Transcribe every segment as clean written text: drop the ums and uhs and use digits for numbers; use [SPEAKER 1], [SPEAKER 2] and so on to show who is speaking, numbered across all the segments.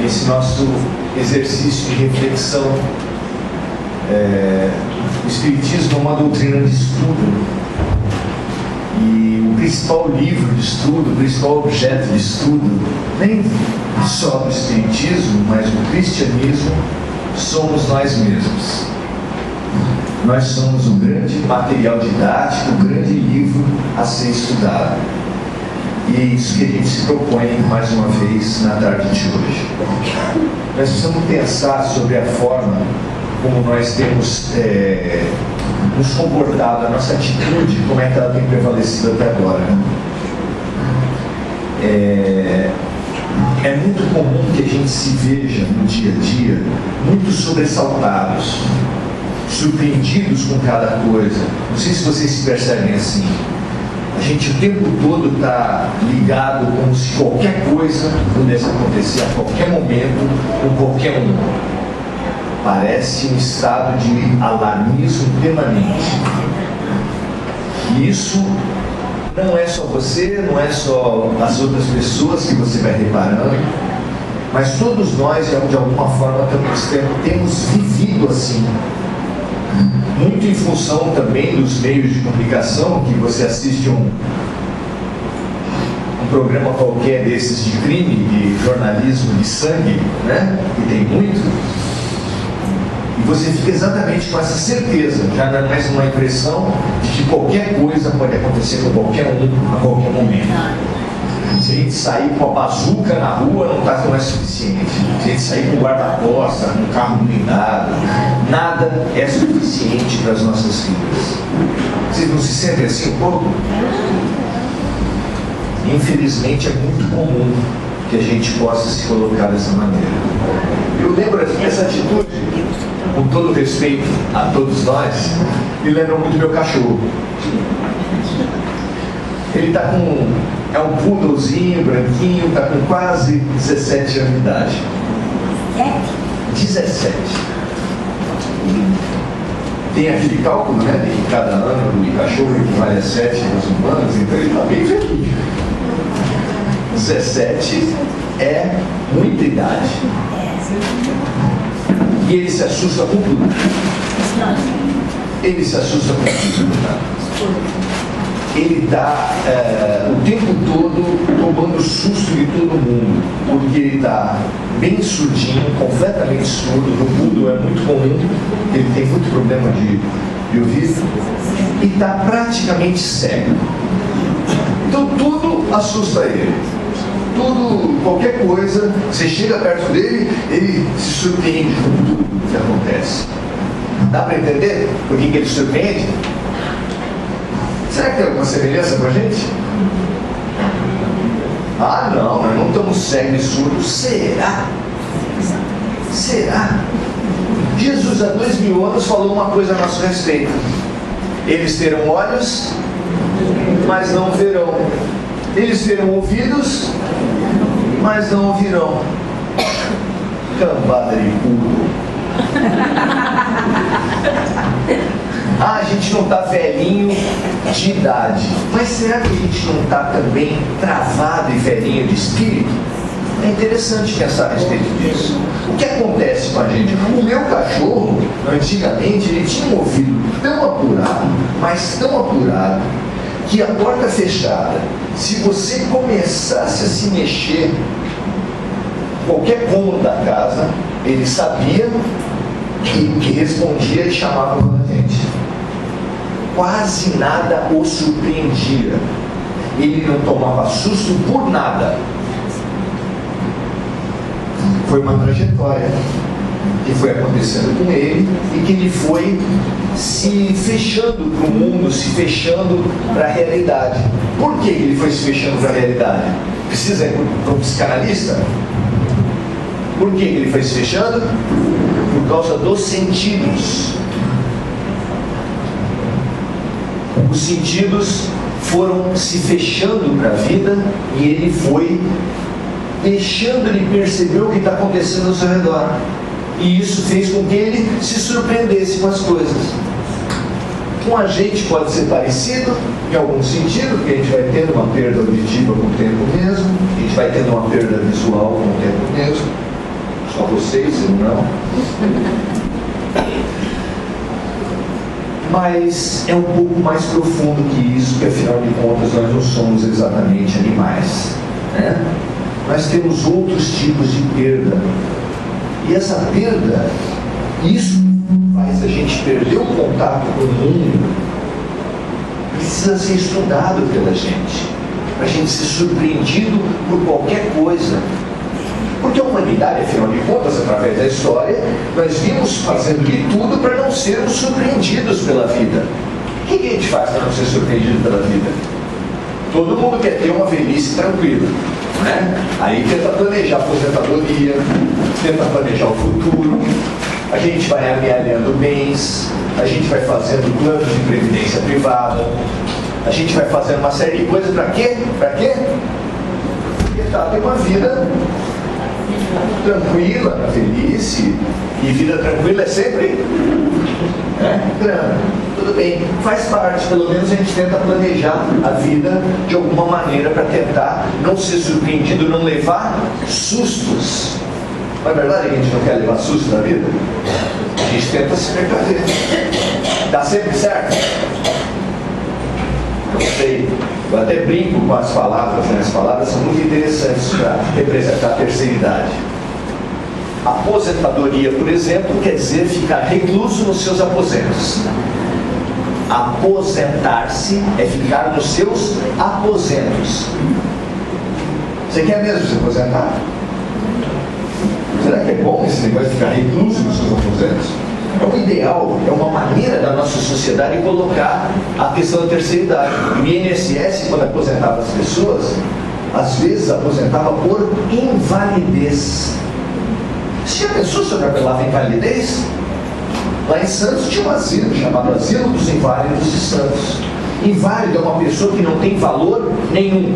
[SPEAKER 1] esse nosso exercício de reflexão. O Espiritismo é uma doutrina de estudo, e o principal livro de estudo, o principal objeto de estudo, nem só do Espiritismo, mas do cristianismo, somos nós mesmos. Nós somos um grande material didático, um grande livro a ser estudado. E é isso que a gente se propõe mais uma vez na tarde de hoje. Nós precisamos pensar sobre a forma como nós temos nos comportado, a nossa atitude, como é que ela tem prevalecido até agora. É muito comum que a gente se veja no dia a dia muito sobressaltados, surpreendidos com cada coisa. Não sei se vocês se percebem assim. A gente o tempo todo está ligado como se qualquer coisa pudesse acontecer a qualquer momento, com qualquer um. Parece um estado de alarmismo permanente. E isso não é só você, não é só as outras pessoas que você vai reparando, mas todos nós, de alguma forma, temos vivido assim. Muito em função também dos meios de comunicação, que você assiste um programa qualquer desses de crime, de jornalismo de sangue, né? Que tem muito. E você fica exatamente com essa certeza, já não é mais uma impressão de que qualquer coisa pode acontecer com qualquer um, a qualquer momento. Se a gente sair com a bazuca na rua, não é suficiente. Se a gente sair com guarda-costas, com um carro blindado, nada é suficiente para as nossas vidas. Vocês não se sentem assim um pouco? Infelizmente é muito comum que a gente possa se colocar dessa maneira. Eu lembro essa atitude, com todo respeito a todos nós, me lembra muito meu cachorro. Ele está é um poodlezinho, branquinho, está com quase 17 anos de idade. 17. Tem aquele cálculo, né, de que cada ano do cachorro equivale a 7 nos humanos, então ele está bem velhinho. 17 é muita idade. E ele se assusta com tudo. Ele se assusta com tudo. Ele está o tempo todo tomando susto de todo mundo, porque ele está bem surdinho, completamente surdo. No mundo é muito comum, ele tem muito problema de ouvido, e está praticamente cego. Então tudo assusta ele. Tudo, qualquer coisa, você chega perto dele, ele se surpreende com tudo que acontece. Dá para entender por que ele se surpreende? Será que tem alguma semelhança com a gente? Ah, não, nós não estamos cegos e surdos. Será? Será? Jesus, há 2000 anos, falou uma coisa a nosso respeito. Eles terão olhos, mas não verão. Eles terão ouvidos, mas não ouvirão. Cambada de burro. Ah, a gente não está velhinho de idade. Mas será que a gente não está também travado e velhinho de espírito? É interessante pensar a respeito disso. O que acontece com a gente? O meu cachorro, antigamente, ele tinha um ouvido tão apurado, mas tão apurado, que a porta fechada, se você começasse a se mexer, qualquer cômodo da casa, ele sabia que respondia e chamava a gente. Quase nada o surpreendia. Ele não tomava susto por nada. Foi uma trajetória que foi acontecendo com ele e que ele foi se fechando para o mundo, se fechando para a realidade. Por que ele foi se fechando para a realidade? Precisa ir para um psicanalista? Por que ele foi se fechando? Por causa dos sentidos. Os sentidos foram se fechando para a vida e ele foi deixando ele perceber o que está acontecendo ao seu redor. E isso fez com que ele se surpreendesse com as coisas. Com a gente pode ser parecido em algum sentido, porque a gente vai tendo uma perda auditiva com o tempo mesmo, a gente vai tendo uma perda visual com o tempo mesmo. Só vocês, eu não. Mas é um pouco mais profundo que isso, que afinal de contas nós não somos exatamente animais, né? Nós temos outros tipos de perda. E essa perda, isso faz a gente perder o contato com o mundo, precisa ser estudado pela gente, para a gente ser surpreendido por qualquer coisa. Porque a humanidade, afinal de contas, através da história, nós vimos fazendo de tudo para não sermos surpreendidos pela vida. O que a gente faz para não ser surpreendido pela vida? Todo mundo quer ter uma velhice tranquila, né? Aí tenta planejar a aposentadoria, tenta planejar o futuro, a gente vai amealhando bens, a gente vai fazendo planos de previdência privada, a gente vai fazendo uma série de coisas para quê? Para quê? Tentar ter uma vida tranquila, na velhice. E vida tranquila é sempre grana. Tudo bem, faz parte, pelo menos a gente tenta planejar a vida de alguma maneira para tentar não ser surpreendido, não levar sustos. Não é verdade que a gente não quer levar susto na vida? A gente tenta se precaver. Dá sempre certo? Não sei, eu até brinco com as palavras, né? As palavras são muito interessantes para representar a terceira idade. Aposentadoria, por exemplo, quer dizer ficar recluso nos seus aposentos. Aposentar-se é ficar nos seus aposentos. Você quer mesmo se aposentar? Será que é bom esse negócio de ficar recluso nos seus aposentos? É um ideal, é uma maneira da nossa sociedade colocar a questão da terceira idade. O INSS, quando aposentava as pessoas, às vezes aposentava por invalidez. Você já pensou sobre a invalidez? Lá em Santos tinha um asilo chamado Asilo dos Inválidos de Santos. Inválido é uma pessoa que não tem valor nenhum.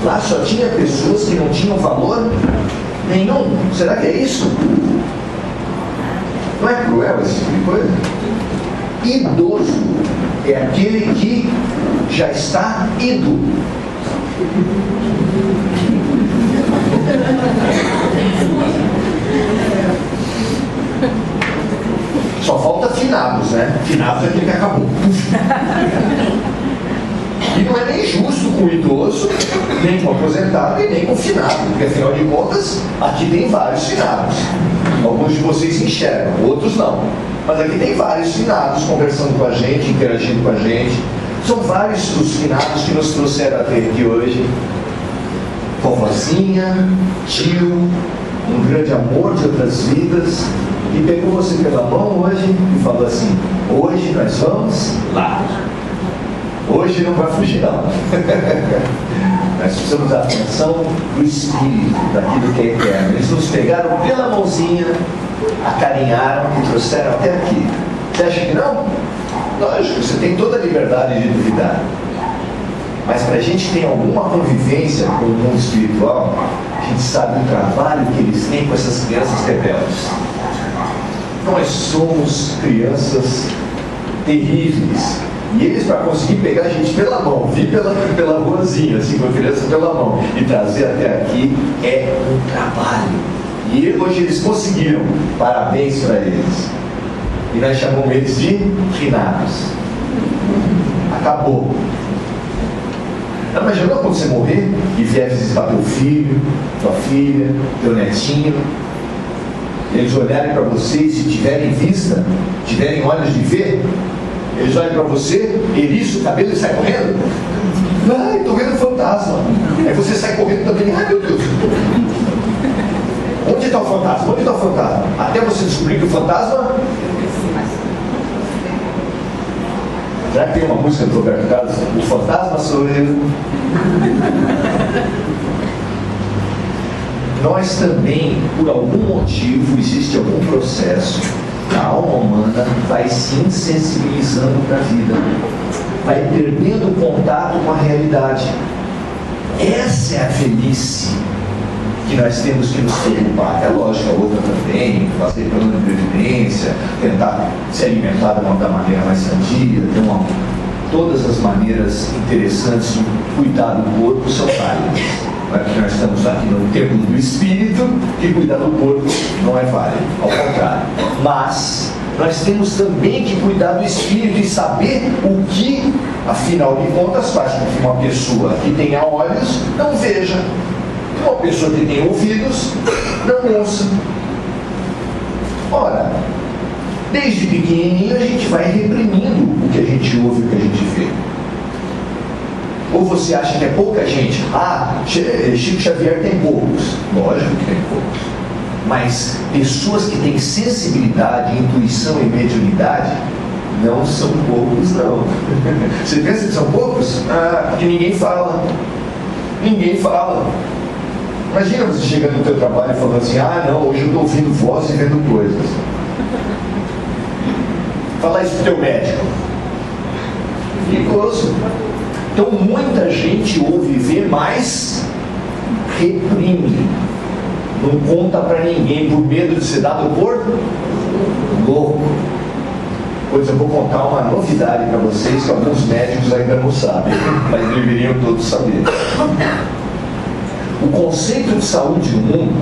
[SPEAKER 1] Lá só tinha pessoas que não tinham valor nenhum. Será que é isso? Não é cruel esse tipo de coisa? Idoso é aquele que já está ido. Só falta finados, né? Finados é aquele que acabou. E não é nem justo com o idoso, nem com o aposentado e nem com o finado, porque afinal de contas, aqui tem vários finados. Alguns de vocês enxergam, outros não. Mas aqui tem vários finados conversando com a gente, interagindo com a gente. São vários os finados que nos trouxeram até aqui hoje. Vovozinha, tio, um grande amor de outras vidas, e pegou você pela mão hoje e falou assim: hoje nós vamos lá. Hoje não vai fugir não. Nós precisamos da atenção do Espírito, daquilo que é eterno. Eles nos pegaram pela mãozinha, acarinharam e trouxeram até aqui. Você acha que não? Lógico, você tem toda a liberdade de duvidar. Mas para a gente ter alguma convivência com o mundo espiritual, a gente sabe o trabalho que eles têm com essas crianças rebeldes. Nós somos crianças terríveis. E eles, para conseguir pegar a gente pela mão, vir pela ruazinha, assim, com a criança pela mão, e trazer até aqui, é um trabalho. E hoje eles conseguiram. Parabéns para eles. E nós chamamos eles de finados. Acabou. Não imaginou quando você morrer e vier visitar teu filho, tua filha, teu netinho, eles olharem para você e se tiverem vista, tiverem olhos de ver, eles olham para você, eriçam o cabelo e saem correndo? Ai, estou vendo fantasma. Aí você sai correndo também, ai meu Deus. Onde está o fantasma? Onde está o fantasma? Até você descobrir que o fantasma... Será que tem uma música do Roberto Carlos? O fantasma sou eu. Nós também, por algum motivo, existe algum processo, a alma humana vai se insensibilizando para a vida, vai perdendo contato com a realidade. Essa é a velhice que nós temos que nos preocupar. É lógico, a outra também, fazer plano de previdência, tentar se alimentar da maneira mais sadia, todas as maneiras interessantes de cuidar do corpo são válidas. Porque nós estamos aqui no templo do Espírito, que cuidar do corpo não é válido, ao contrário. Mas nós temos também que cuidar do Espírito e saber o que, afinal de contas, faz com que uma pessoa que tenha olhos não veja, e uma pessoa que tenha ouvidos não ouça. Ora, desde pequenininho a gente vai reprimindo o que a gente ouve e o que a gente vê. Ou você acha que é pouca gente? Chico Xavier tem poucos. Lógico que tem poucos. Mas pessoas que têm sensibilidade, intuição e mediunidade não são poucos, não. Você pensa que são poucos? Porque ninguém fala. Ninguém fala. Imagina você chegando no teu trabalho e falando assim: não, hoje eu estou ouvindo voz e vendo coisas. Falar isso pro teu médico. Perigoso. Então muita gente ouve e vê, mas reprime. Não conta para ninguém por medo de ser dado por louco. Pois eu vou contar uma novidade para vocês que alguns médicos ainda não sabem, mas deveriam todos saber. O conceito de saúde no mundo,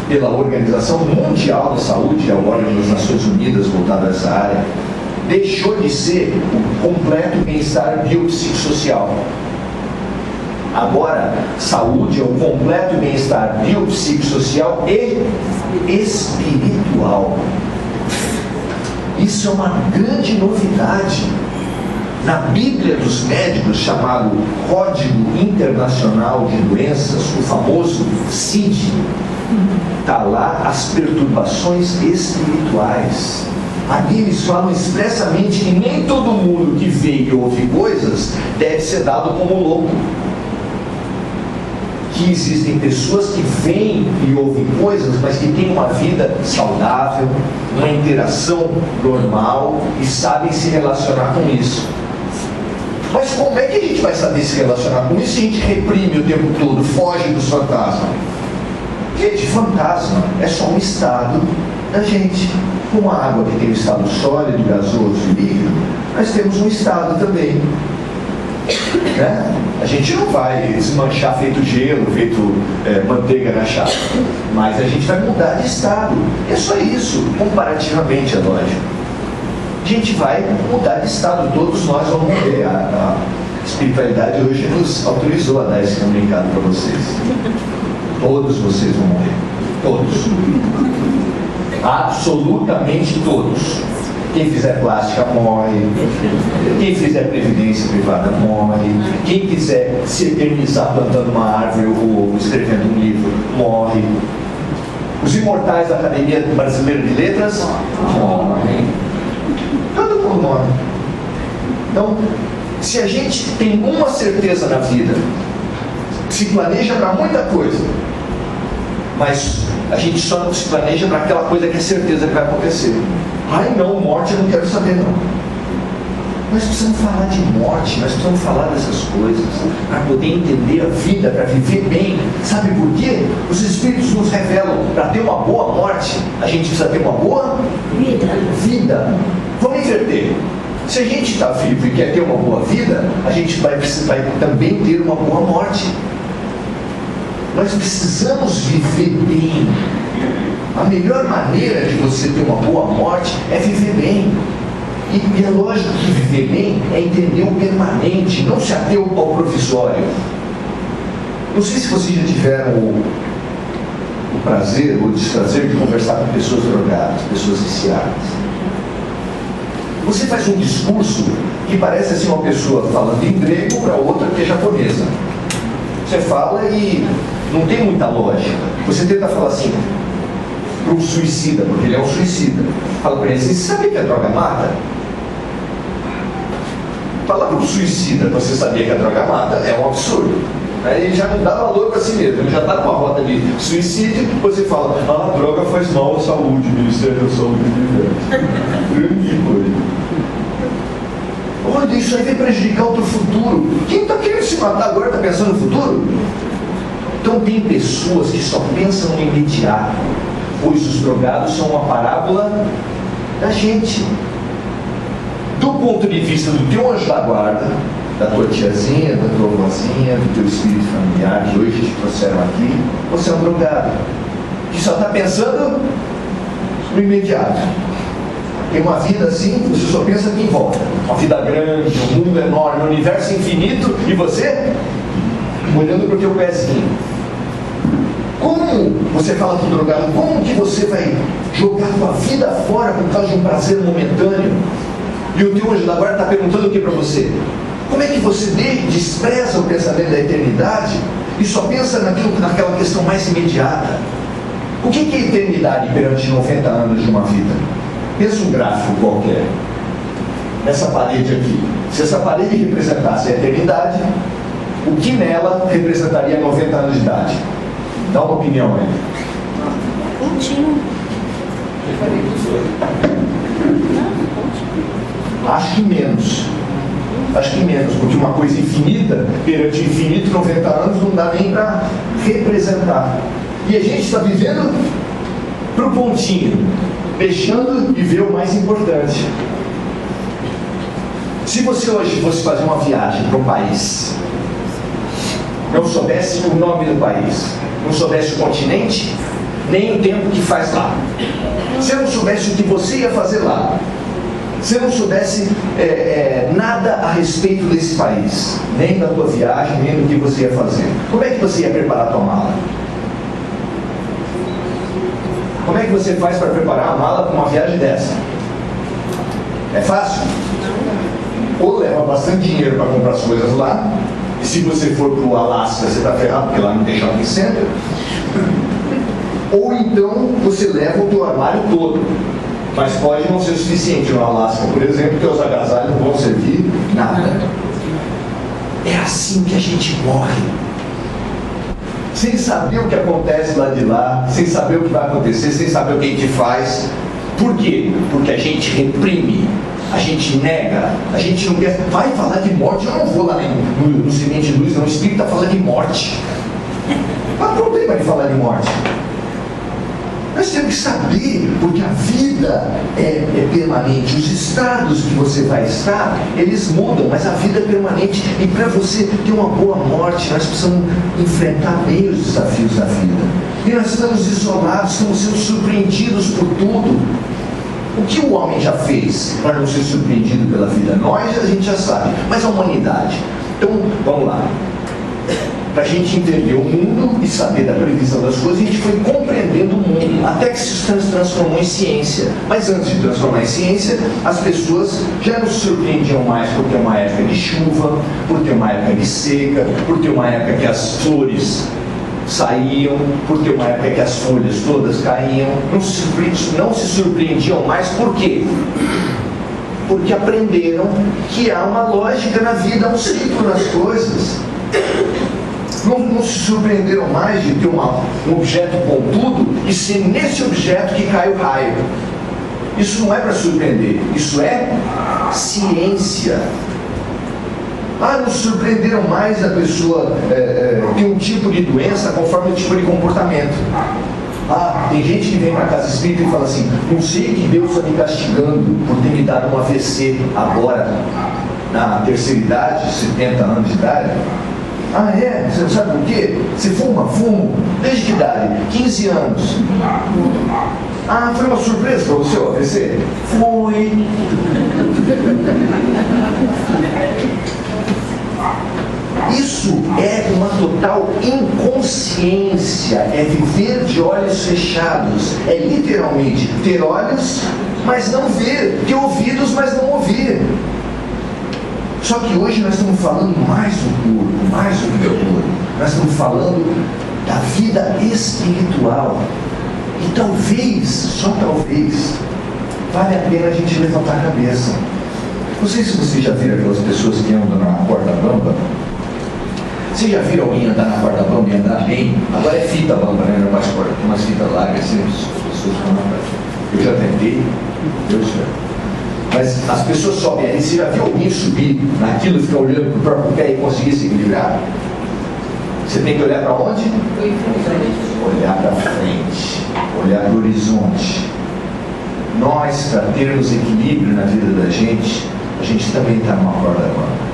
[SPEAKER 1] pela Organização Mundial da Saúde, é o órgão das Nações Unidas voltado a essa área, deixou de ser o completo bem-estar biopsicossocial. Agora, saúde é o completo bem-estar biopsicossocial e espiritual. Isso é uma grande novidade. Na Bíblia dos Médicos, chamado Código Internacional de Doenças, o famoso CID, está lá as perturbações espirituais. Ali eles falam expressamente que nem todo mundo que vê e ouve coisas deve ser dado como louco. Que existem pessoas que veem e ouvem coisas, mas que têm uma vida saudável, uma interação normal e sabem se relacionar com isso. Mas como é que a gente vai saber se relacionar com isso se a gente reprime o tempo todo, foge dos fantasmas? Gente, fantasma é só um estado da gente. Como a água que tem um estado sólido, gasoso e líquido, nós temos um estado também. Né? A gente não vai desmanchar feito gelo, feito manteiga na chapa, mas a gente vai mudar de estado. É só isso, comparativamente, é lógico. A gente vai mudar de estado, todos nós vamos morrer. A espiritualidade hoje nos autorizou a dar esse comunicado para vocês. Todos vocês vão morrer. Todos. Absolutamente todos. Quem fizer plástica morre, quem fizer previdência privada morre, quem quiser se eternizar plantando uma árvore ou escrevendo um livro morre. Os imortais da Academia Brasileira de Letras morrem. Todo mundo morre. Então, se a gente tem uma certeza na vida, se planeja para muita coisa, mas a gente só não se planeja para aquela coisa que é certeza que vai acontecer. Ai não, morte eu não quero saber não. Nós precisamos falar de morte, nós precisamos falar dessas coisas para poder entender a vida, para viver bem. Sabe por quê? Os Espíritos nos revelam, para ter uma boa morte, a gente precisa ter uma boa vida. Vamos inverter. Se a gente está vivo e quer ter uma boa vida, a gente vai também ter uma boa morte. Nós precisamos viver bem. A melhor maneira de você ter uma boa morte é viver bem. E é lógico que viver bem é entender o permanente, não se ater ao provisório. Não sei se vocês já tiveram o prazer ou o desprazer de conversar com pessoas drogadas, pessoas viciadas. Você faz um discurso que parece assim uma pessoa falando em grego para outra que é japonesa. Você fala e não tem muita lógica. Você tenta falar assim para um suicida, porque ele é um suicida. Fala para ele assim: você sabe que a droga mata? Falar para um suicida para você saber que a droga mata é um absurdo. Aí ele já não dá valor para si mesmo, ele já está numa rota de suicídio. Você fala: a droga faz mal à saúde, Ministério da Saúde grande coisa. Olha, isso aí vai prejudicar o teu futuro. Quem está querendo se matar agora está pensando no futuro? Então tem pessoas que só pensam no imediato, pois os drogados são uma parábola da gente. Do ponto de vista do teu anjo da guarda, da tua tiazinha, da tua avózinha, do teu espírito familiar que hoje te trouxeram aqui, você é um drogado que só está pensando no imediato. Tem uma vida assim, você só pensa aqui em volta. Uma vida grande, um mundo enorme, um universo infinito, e você olhando para o teu pezinho. Como você fala para o drogado, como que você vai jogar a tua vida fora por causa de um prazer momentâneo? E o teu anjo da guarda está perguntando o que para você? Como é que você despreza o pensamento da eternidade e só pensa naquela questão mais imediata? O que é eternidade perante 90 anos de uma vida? Pensa um gráfico qualquer. Essa parede aqui. Se essa parede representasse a eternidade, o que nela representaria 90 anos de idade? Dá uma opinião aí. Acho que menos. Acho que menos, porque uma coisa infinita, perante o infinito, 90 anos, não dá nem para representar. E a gente está vivendo para o pontinho, deixando de ver o mais importante. Se você hoje fosse fazer uma viagem para um país, não soubesse o nome do país, não soubesse o continente, nem o tempo que faz lá, se não soubesse o que você ia fazer lá, se não soubesse nada a respeito desse país, nem da tua viagem, nem do que você ia fazer, como é que você ia preparar a tua mala? Como é que você faz para preparar a mala para uma viagem dessa? É fácil? Ou leva bastante dinheiro para comprar as coisas lá, e se você for para o Alasca, você está ferrado, porque lá não tem shopping center. Ou então você leva o teu armário todo, mas pode não ser o suficiente no Alasca, por exemplo, teus agasalhos não vão servir nada. É assim que a gente morre, sem saber o que acontece lá de lá, sem saber o que vai acontecer, sem saber o que a gente faz. Por quê? Porque a gente reprime, a gente nega, a gente não quer. Vai falar de morte, eu não vou lá no Semente de Luz, não. O Espírito está falando de morte. Qual é o problema de falar de morte? Nós temos que saber, porque a vida é permanente. Os estados que você vai estar, eles mudam, mas a vida é permanente. E para você ter uma boa morte, nós precisamos enfrentar bem os desafios da vida. E nós estamos isolados, estamos sendo surpreendidos por tudo. O que o homem já fez para não ser surpreendido pela vida? Nós, a gente já sabe, mas a humanidade. Então, vamos lá. Para a gente entender o mundo e saber da previsão das coisas, a gente foi compreendendo o mundo, até que se transformou em ciência. Mas antes de transformar em ciência, as pessoas já não se surpreendiam mais por ter uma época de chuva, por ter uma época de seca, por ter uma época que as flores saíam, por ter uma época que as folhas todas caíam. Não se surpreendiam mais. Por quê? Porque aprenderam que há uma lógica na vida, há um ciclo nas coisas. Não se surpreenderam mais de ter um objeto pontudo e ser nesse objeto que cai o raio. Isso não é para surpreender, isso é ciência. Não se surpreenderam mais a pessoa ter um tipo de doença conforme o tipo de comportamento. Tem gente que vem para a casa espírita e fala assim: não sei que Deus está me castigando por ter me dado um AVC agora, na terceira idade, 70 anos de idade. Você não sabe por quê? Você fuma? Fumo. Desde que idade? 15 anos. Foi uma surpresa para você o AVC? Foi. Isso é uma total inconsciência, é viver de olhos fechados, é literalmente ter olhos, mas não ver, ter ouvidos, mas não ouvir. Só que hoje nós estamos falando mais do corpo, mais do que o corpo. Nós estamos falando da vida espiritual. E talvez, só talvez, vale a pena a gente levantar a cabeça. Não sei se vocês já viram aquelas pessoas que andam na corda bamba. Vocês já viram alguém andar na corda bamba e andar bem? Agora é fita bamba, né? Não é mais corda, tem umas fitas largas assim, as pessoas ficam na praia. Eu já tentei, Deus do céu. Mas as pessoas sobem ali. Você já viu alguém subir naquilo e ficar olhando para o próprio pé e conseguir se equilibrar? Você tem que olhar para onde? Olhar para frente, olhar para o horizonte. Nós, para termos equilíbrio na vida da gente também está numa corda bamba.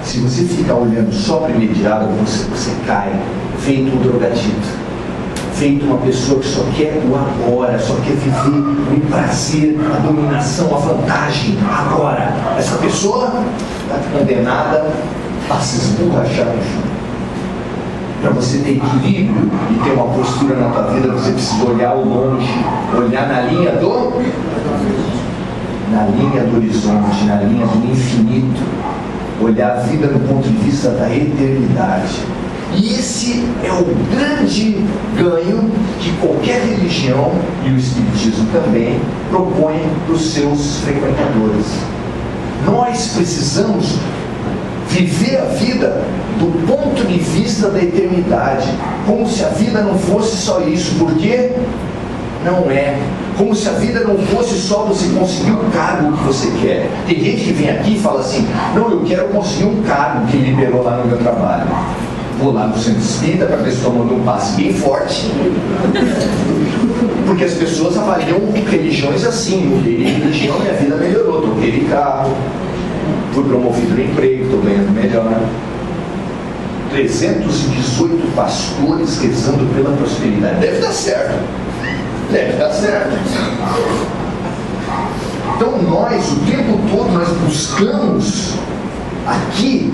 [SPEAKER 1] Se você ficar olhando só para o imediato, você cai, feito um drogadito, feito uma pessoa que só quer o agora, só quer viver o prazer, a dominação, a vantagem agora. Essa pessoa está condenada a se esborrachar no chão. Para você ter equilíbrio e ter uma postura na tua vida, você precisa olhar ao longe, olhar na linha do horizonte, na linha do infinito, olhar a vida do ponto de vista da eternidade. E esse é o grande ganho que qualquer religião, e o Espiritismo também, propõe para os seus frequentadores. Nós precisamos viver a vida do ponto de vista da eternidade, como se a vida não fosse só isso, porque não é. Como se a vida não fosse só você conseguir o cargo que você quer. Tem gente que vem aqui e fala assim: não, eu quero conseguir um cargo que liberou lá no meu trabalho. Vou lá no centro espírita para ver se estou mandando um passe bem forte. Porque as pessoas avaliam religiões assim: mudei de religião, minha vida melhorou, troquei de carro, fui promovido no emprego, estou ganhando melhor. 318 pastores rezando pela prosperidade. Deve dar certo. Deve dar certo. Então nós, o tempo todo, nós buscamos aqui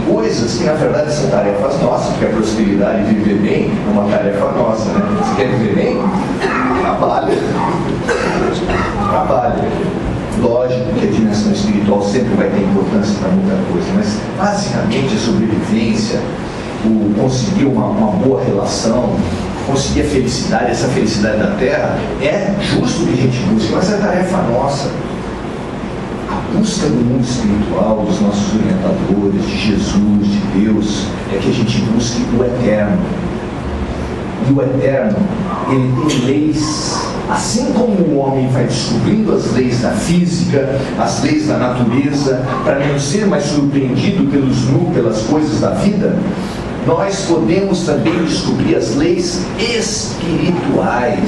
[SPEAKER 1] coisas que na verdade são tarefas nossas, porque a prosperidade e viver bem é uma tarefa nossa, né? Você quer viver bem? Trabalha. Lógico que a dimensão espiritual sempre vai ter importância para muita coisa, mas basicamente a sobrevivência, o conseguir uma boa relação, conseguir a felicidade, essa felicidade da terra, é justo que a gente busque, mas é tarefa nossa. A busca do mundo espiritual, dos nossos orientadores, de Jesus, de Deus, é que a gente busque o eterno. E o eterno, ele tem leis. Assim como o homem vai descobrindo as leis da física, as leis da natureza, para não ser mais surpreendido pelas coisas da vida, nós podemos também descobrir as leis espirituais.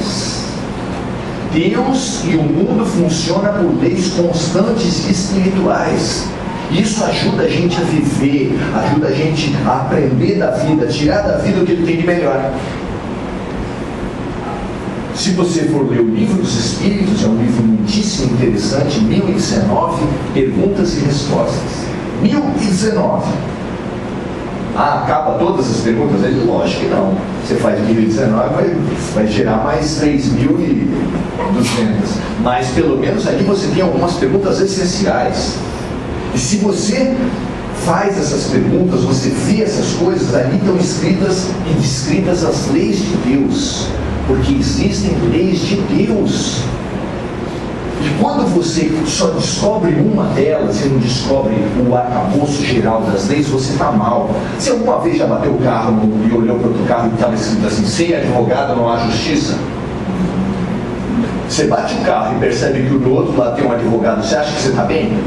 [SPEAKER 1] Deus e o mundo funcionam por leis constantes e espirituais. Isso ajuda a gente a viver, ajuda a gente a aprender da vida, tirar da vida o que ele tem de melhor. Se você for ler o Livro dos Espíritos, é um livro muitíssimo interessante, 1019 perguntas e respostas. 1019. Acaba todas as perguntas? Lógico que não. Você faz 1019, vai gerar mais 3.200. Mas pelo menos ali você tem algumas perguntas essenciais. E se você faz essas perguntas, você vê essas coisas, ali estão escritas e descritas as leis de Deus. Porque existem leis de Deus. E quando você só descobre uma delas e não descobre o arcabouço geral das leis, você está mal. Você alguma vez já bateu o carro e olhou para outro carro e estava escrito assim: sem advogado não há justiça? Você bate o carro e percebe que do outro lado tem um advogado, você acha que você está bem?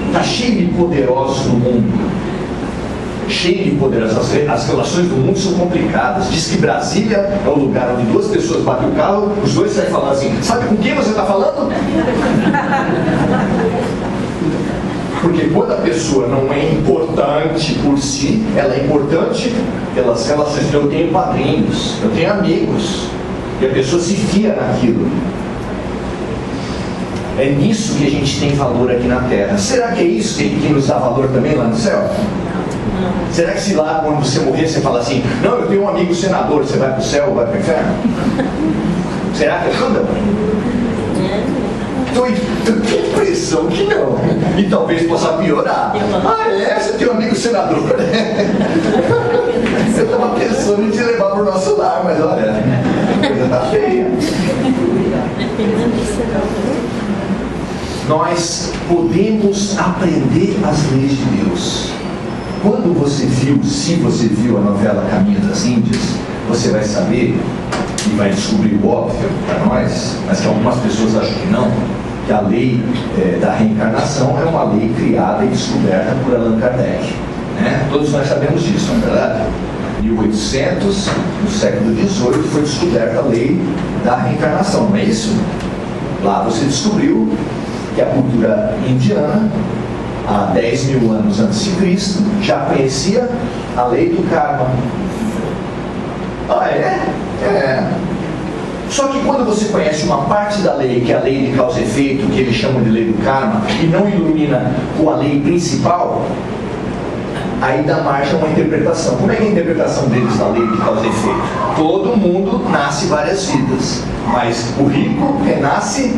[SPEAKER 1] Está cheio de poderosos no mundo. Cheio de poderosos. As relações do mundo são complicadas. Diz que Brasília é o lugar onde duas pessoas batem o carro, os dois saem falando assim: sabe com quem você está falando? Porque quando a pessoa não é importante por si, ela é importante pelas relações. Eu tenho padrinhos, eu tenho amigos, e a pessoa se fia naquilo. É nisso que a gente tem valor aqui na Terra. Será que é isso que nos dá valor também lá no céu? Será que se lá, quando você morrer, você fala assim: não, eu tenho um amigo senador, você vai para o céu ou vai para o inferno? Será que ajuda? Eu tenho a impressão que não. E talvez possa piorar. Ah, é? Você tem um amigo senador? Eu estava pensando em te levar para o nosso lar, mas olha, a coisa está feia. Nós podemos aprender as leis de Deus. Quando você viu, se você viu a novela Caminho das Índias, você vai saber e vai descobrir o óbvio para nós, mas que algumas pessoas acham que não, que a lei da reencarnação é uma lei criada e descoberta por Allan Kardec. Né? Todos nós sabemos disso, não é verdade? Em 1800, no século XVIII, foi descoberta a lei da reencarnação, não é isso? Lá você descobriu que a cultura indiana há 10 mil anos antes de Cristo, já conhecia a lei do karma. Ah, é? É. Só que quando você conhece uma parte da lei, que é a lei de causa e efeito, que eles chamam de lei do karma, e não ilumina com a lei principal, aí dá margem a uma interpretação. Como é que é a interpretação deles da lei de causa e efeito? Todo mundo nasce várias vidas, mas o rico renasce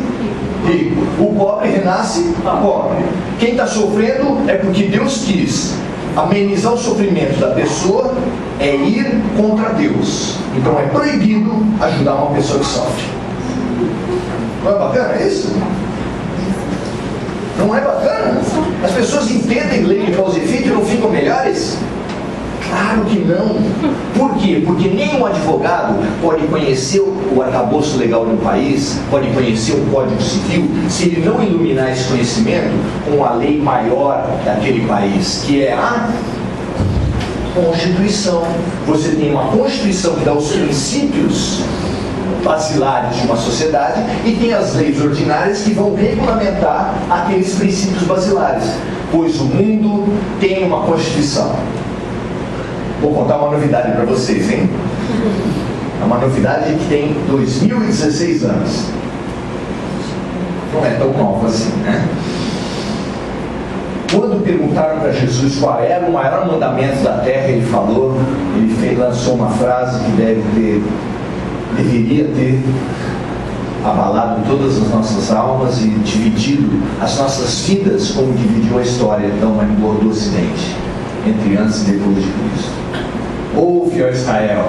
[SPEAKER 1] rico, o pobre renasce pobre. Quem está sofrendo é porque Deus quis. Amenizar o sofrimento da pessoa é ir contra Deus. Então é proibido ajudar uma pessoa que sofre. Não é bacana isso? Não é bacana? As pessoas entendem lei de causa e efeito e não ficam melhores? Claro que não. Por quê? Porque nenhum advogado pode conhecer o arcabouço legal de um país, pode conhecer o Código Civil, se ele não iluminar esse conhecimento com a lei maior daquele país, que é a Constituição. Você tem uma Constituição que dá os princípios basilares de uma sociedade e tem as leis ordinárias que vão regulamentar aqueles princípios basilares, pois o mundo tem uma Constituição. Vou contar uma novidade para vocês, hein? É uma novidade que tem 2016 anos. Não é tão nova assim, né? Quando perguntaram para Jesus qual era o maior mandamento da terra, ele falou, lançou uma frase que deveria ter abalado todas as nossas almas e dividido as nossas vidas como dividiu a história do Ocidente, entre antes e depois de Cristo. Ouve, ó Israel,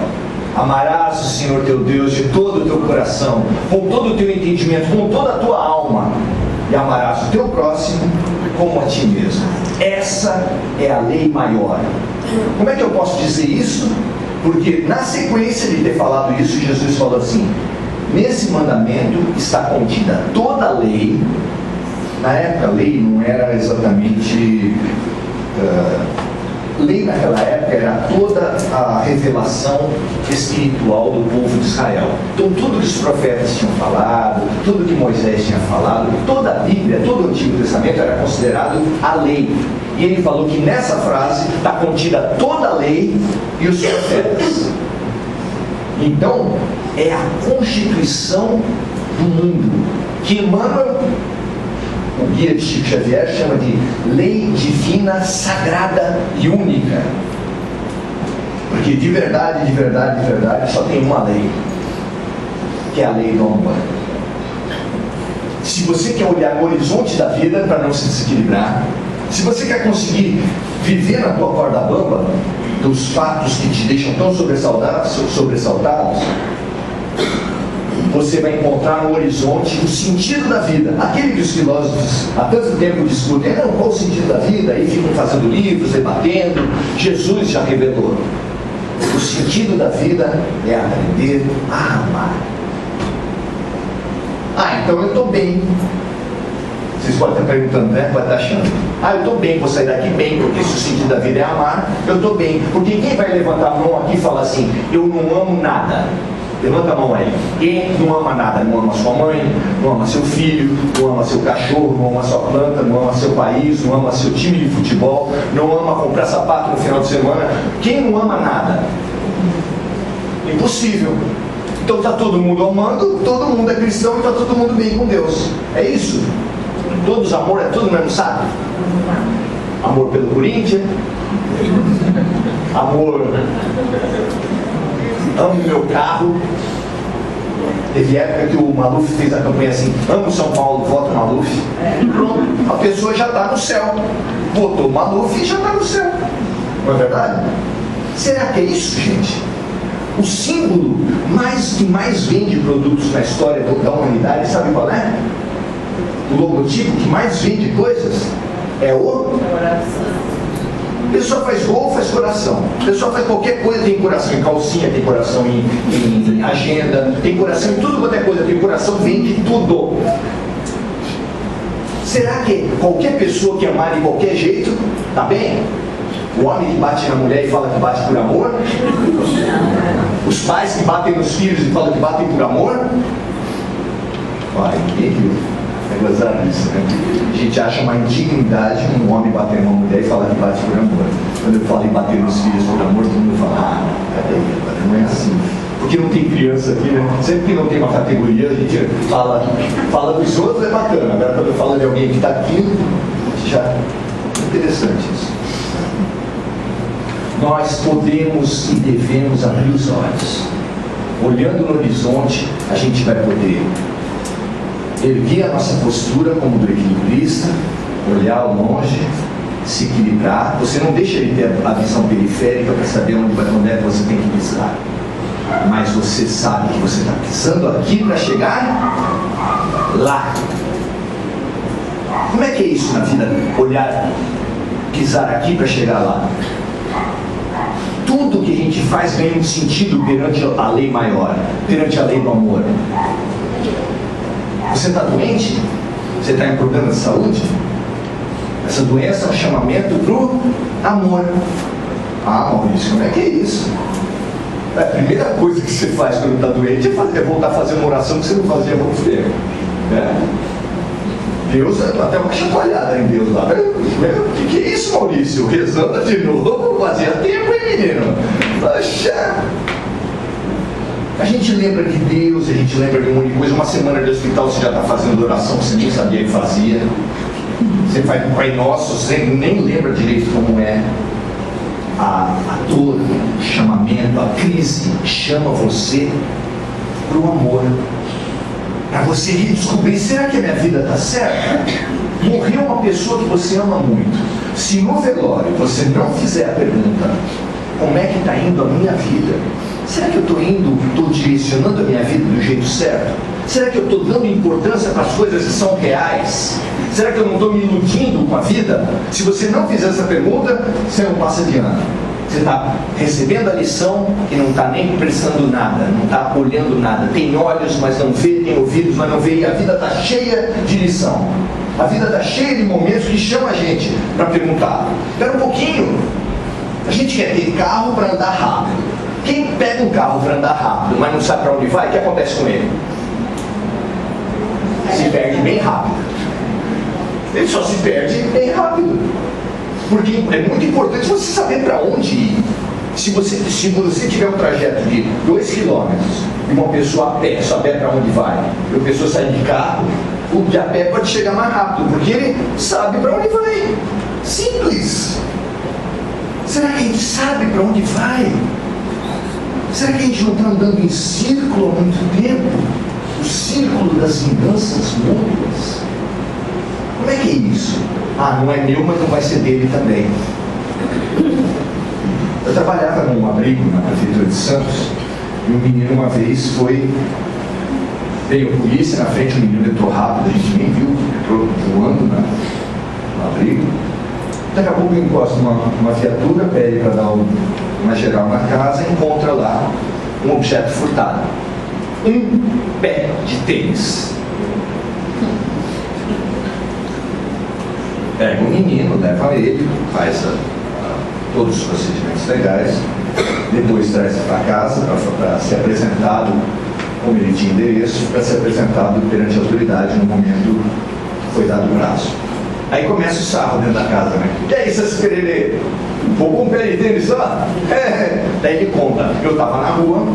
[SPEAKER 1] amarás o Senhor teu Deus de todo o teu coração, com todo o teu entendimento, com toda a tua alma, e amarás o teu próximo como a ti mesmo. Essa é a lei maior. Como é que eu posso dizer isso? Porque na sequência de ter falado isso, Jesus falou assim: nesse mandamento está contida toda a lei. Na época, a lei não era exatamente... lei naquela época era toda a revelação espiritual do povo de Israel. Então tudo que os profetas tinham falado, tudo que Moisés tinha falado, toda a Bíblia, todo o Antigo Testamento era considerado a lei. E ele falou que nessa frase está contida toda a lei e os profetas. Então é a constituição do mundo, que Emmanuel, o guia de Chico Xavier, chama de lei divina, sagrada e única. Porque de verdade, só tem uma lei, que é a lei do amor. Se você quer olhar o horizonte da vida para não se desequilibrar, se você quer conseguir viver na tua corda bamba dos fatos que te deixam tão sobressaltados, você vai encontrar no horizonte o sentido da vida. Aquele que os filósofos há tanto tempo discutem, não, qual o sentido da vida? Aí ficam fazendo livros, debatendo. Jesus já revelou. O sentido da vida é aprender a amar. Ah, então eu estou bem. Vocês podem estar perguntando, né? Pode estar achando. Ah, eu estou bem, vou sair daqui bem, porque se o sentido da vida é amar, eu estou bem. Porque quem vai levantar a mão aqui e falar assim, eu não amo nada? Levanta a mão aí. Quem não ama nada? Não ama sua mãe, não ama seu filho, não ama seu cachorro, não ama sua planta, não ama seu país, não ama seu time de futebol, não ama comprar sapato no final de semana. Quem não ama nada? Impossível. Então está todo mundo amando, todo mundo é cristão e está todo mundo bem com Deus. É isso? Todos amor é tudo mesmo, sabe? Amor pelo Corinthians, amor, amo meu carro. Teve época que o Maluf fez a campanha assim, amo São Paulo, voto Maluf. Pronto, a pessoa já está no céu. Votou Maluf e já está no céu. Não é verdade? Será que é isso, gente? O símbolo que mais vende produtos na história da humanidade, sabe qual é? O logotipo que mais vende coisas é o coração. A pessoa faz gol, faz coração. A pessoa faz qualquer coisa, tem coração em calcinha, tem coração em agenda, tem coração em tudo quanto é coisa, tem coração, vende tudo. Será que qualquer pessoa que amar de qualquer jeito, tá bem? O homem que bate na mulher e fala que bate por amor? Os pais que batem nos filhos e falam que batem por amor? Vai, ninguém viu. É gozado isso, né? A gente acha uma indignidade um homem bater numa mulher e falar que bate por amor. Quando eu falo em bater nos filhos por amor, todo mundo fala, peraí, não é assim. Porque não tem criança aqui, né? Sempre que não tem uma categoria, a gente fala dos outros, é bacana. Agora, quando eu falo de alguém que está aqui, já é interessante isso. Nós podemos e devemos abrir os olhos. Olhando no horizonte, a gente vai poder erguer a nossa postura como do equilibrista, olhar ao longe, se equilibrar. Você não deixa ele ter a visão periférica para saber onde é que você tem que pisar. Mas você sabe que você está pisando aqui para chegar lá. Como é que é isso na vida? Olhar, pisar aqui para chegar lá. Tudo que a gente faz ganha um sentido perante a lei maior, perante a lei do amor. Você está doente? Você está em problema de saúde? Essa doença é um chamamento para o amor. Ah, Maurício, como é que é isso? A primeira coisa que você faz quando está doente é voltar a fazer uma oração que você não fazia há muito tempo. Deus, até uma chacoalhada em Deus lá. O que é isso, Maurício? Rezando de novo? Fazia tempo, hein, menino? Poxa! A gente lembra de Deus, a gente lembra de um monte de coisa. Uma semana de hospital você já está fazendo oração que você nem sabia que fazia. Você faz um Pai Nosso, você nem lembra direito como é. A dor, o chamamento, a crise chama você para o amor. Para você redescobrir, será que a minha vida está certa? Morreu uma pessoa que você ama muito. Se no velório você não fizer a pergunta, como é que está indo a minha vida? Será que eu estou direcionando a minha vida do jeito certo? Será que eu estou dando importância para as coisas que são reais? Será que eu não estou me iludindo com a vida? Se você não fizer essa pergunta, você não passa de ano. Você está recebendo a lição e não está nem prestando nada, não está olhando nada. Tem olhos, mas não vê, tem ouvidos, mas não vê. E a vida está cheia de lição. A vida está cheia de momentos que chama a gente para perguntar. Espera um pouquinho. A gente quer ter carro para andar rápido. Quem pega um carro para andar rápido, mas não sabe para onde vai, o que acontece com ele? Se perde bem rápido. Ele só se perde bem rápido. Porque é muito importante você saber para onde ir. Se você tiver um trajeto de 2 quilômetros e uma pessoa a pé, só a pé para onde vai, e a pessoa sai de carro, o de a pé pode chegar mais rápido, porque ele sabe para onde vai. Simples. Será que a gente sabe para onde vai? Será que a gente não está andando em círculo há muito tempo? O círculo das vinganças mútuas? Como é que é isso? Ah, não é meu, mas não vai ser dele também. Eu trabalhava num abrigo na prefeitura de Santos e um menino uma vez veio a polícia na frente, o menino entrou rápido, a gente nem viu, entrou voando no abrigo. Daqui a pouco eu encosto uma viatura, pede para dar uma geral na casa e encontra lá um objeto furtado. Um pé de tênis. Pega o menino, leva ele, faz todos os procedimentos legais, depois traz para casa para ser apresentado, como ele tinha endereço, para ser apresentado perante a autoridade no momento que foi dado o prazo. Aí começa o sarro dentro da casa, né? Que é isso, esse pererê? Vou com um pé de tênis só? Daí ele conta, eu estava na rua,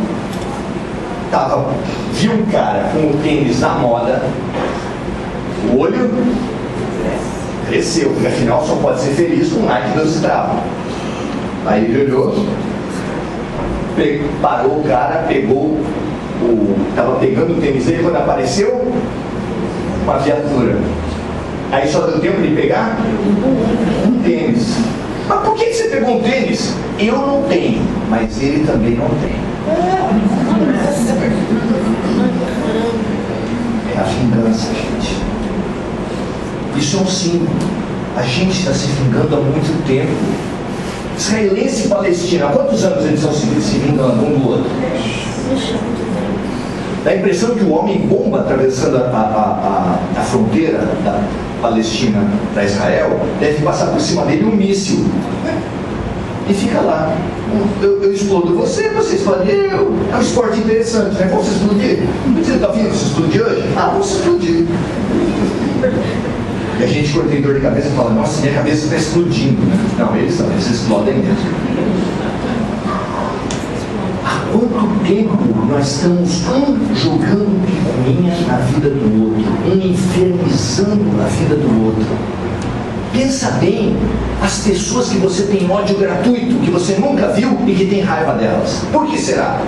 [SPEAKER 1] vi um cara com o tênis na moda, o olho cresceu, porque afinal só pode ser feliz com Nike 12 Bravo. Aí ele olhou, parou o cara, estava pegando o tênis dele quando apareceu uma viatura. Aí só deu tempo de pegar um tênis. Mas por que você pegou um tênis? Eu não tenho, mas ele também não tem. É a vingança, gente. Isso é um símbolo. A gente está se vingando há muito tempo. Israelense e Palestina, há quantos anos eles estão se vingando um do outro? Dá a impressão que o homem bomba atravessando a fronteira da Palestina para Israel, deve passar por cima dele um míssil. E fica lá. Eu explodo você explode eu. É um esporte interessante, né? Vamos se explodir. Você está vindo se explodir hoje? Ah, vamos se explodir. E a gente, quando tem dor de cabeça, fala, nossa, minha cabeça está explodindo, né? Não, eles explodem mesmo. Há quanto tempo nós estamos jogando picuinha na vida do outro, infernizando a vida do outro? Pensa bem, as pessoas que você tem ódio gratuito, que você nunca viu e que tem raiva delas. Por que será?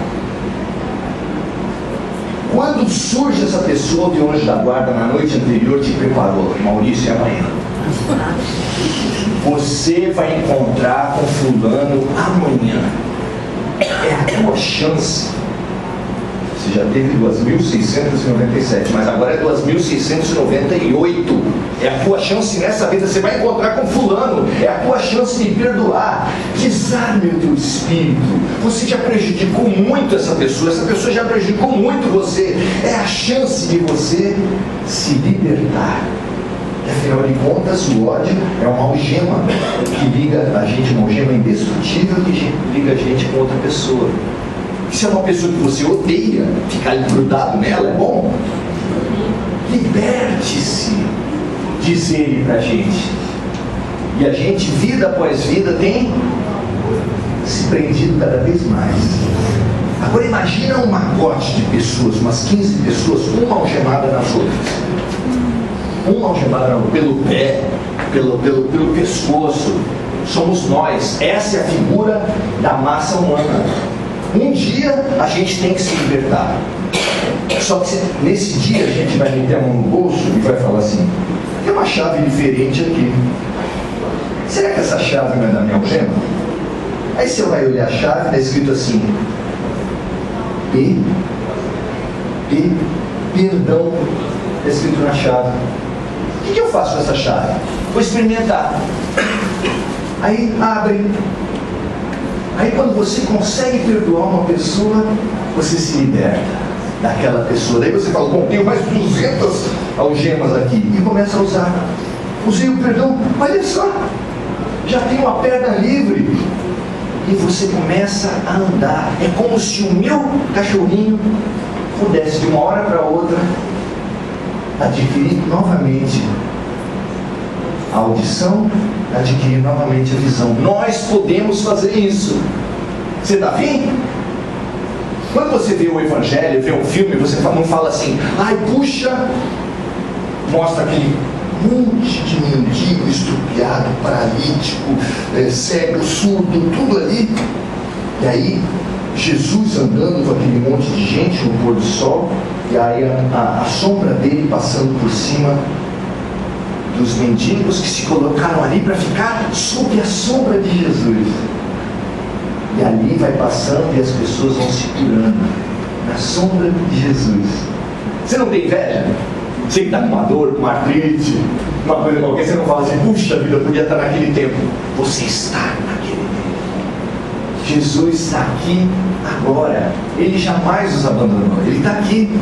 [SPEAKER 1] Quando surge essa pessoa de anjo da guarda na noite anterior, te preparou, Maurício, é amanhã. Você vai encontrar com fulano amanhã. É a tua chance. Você já teve 2.697, mas agora é 2.698. É a tua chance nessa vida. Você vai encontrar com fulano. É a tua chance de perdoar. Desarme o teu espírito. Você já prejudicou muito essa pessoa já prejudicou muito você. É a chance de você se libertar. E, afinal de contas, o ódio é uma algema que liga a gente, uma algema indestrutível que liga a gente com outra pessoa. Se é uma pessoa que você odeia, ficar grudado nela é bom? Liberte-se, diz ele pra gente. E a gente, vida após vida, tem se prendido cada vez mais. Agora imagina um magote de pessoas, umas 15 pessoas, uma algemada nas outras. Uma algemada pelo pé, pelo pescoço. Somos nós. Essa é a figura da massa humana. Um dia a gente tem que se libertar. Só que nesse dia a gente vai meter a mão no bolso e vai falar assim, tem uma chave diferente aqui. Será que essa chave não é da minha algema? Aí você vai olhar a chave, está escrito assim, perdão, está escrito na chave. O que eu faço com essa chave? Vou experimentar. Aí abre. Aí quando você consegue perdoar uma pessoa, você se liberta daquela pessoa. Daí você fala, bom, tenho mais 200 algemas aqui. E começa a usar. Usei o perdão, olha só, já tenho uma perna livre. E você começa a andar. É como se o meu cachorrinho pudesse de uma hora para outra adquirir novamente a audição, adquirir novamente a visão. Nós podemos fazer isso. Você está afim? Quando você vê o Evangelho, vê um filme, você não fala assim, ai puxa, mostra aquele monte de mendigo, estrupiado, paralítico, cego, surdo, tudo ali. E aí, Jesus andando com aquele monte de gente no pôr do sol, e aí a sombra dele passando por cima dos mendigos que se colocaram ali para ficar sob a sombra de Jesus. E ali vai passando e as pessoas vão se curando na sombra de Jesus. Você não tem inveja? Você que está com uma dor, com uma artrite, uma coisa qualquer, você não fala assim, puxa vida, eu podia estar naquele tempo. Você está naquele tempo. Jesus está aqui agora. Ele jamais nos abandonou. Ele está aqui.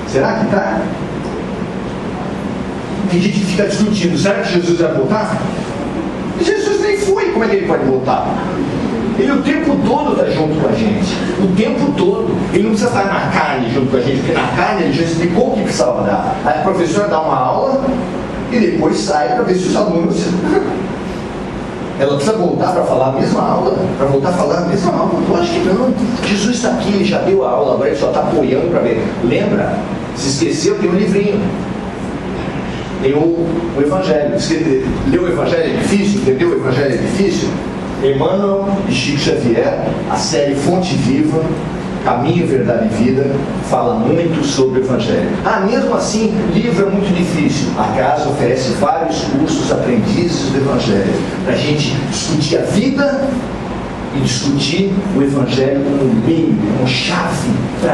[SPEAKER 1] Será que está? Tem gente que fica discutindo, será que Jesus vai voltar? Jesus nem foi, como é que ele pode voltar? Ele o tempo todo está junto com a gente, o tempo todo. Ele não precisa estar na carne junto com a gente, porque na carne ele já explicou o que precisava dar. Aí a professora dá uma aula e depois sai para ver se os alunos... Ela precisa voltar para falar a mesma aula? Para voltar a falar a mesma aula? Eu acho que não. Jesus está aqui, ele já deu a aula, agora ele só está apoiando para ver. Lembra? Se esqueceu, tem um livrinho. Tem o Evangelho. Ler o Evangelho é difícil? Entender o Evangelho é difícil? Emmanuel e Chico Xavier, a série Fonte Viva, Caminho, Verdade e Vida, fala muito sobre o Evangelho. Mesmo assim, livro é muito difícil. A casa oferece vários cursos aprendizes do Evangelho, para a gente discutir a vida e discutir o Evangelho como meio, como chave para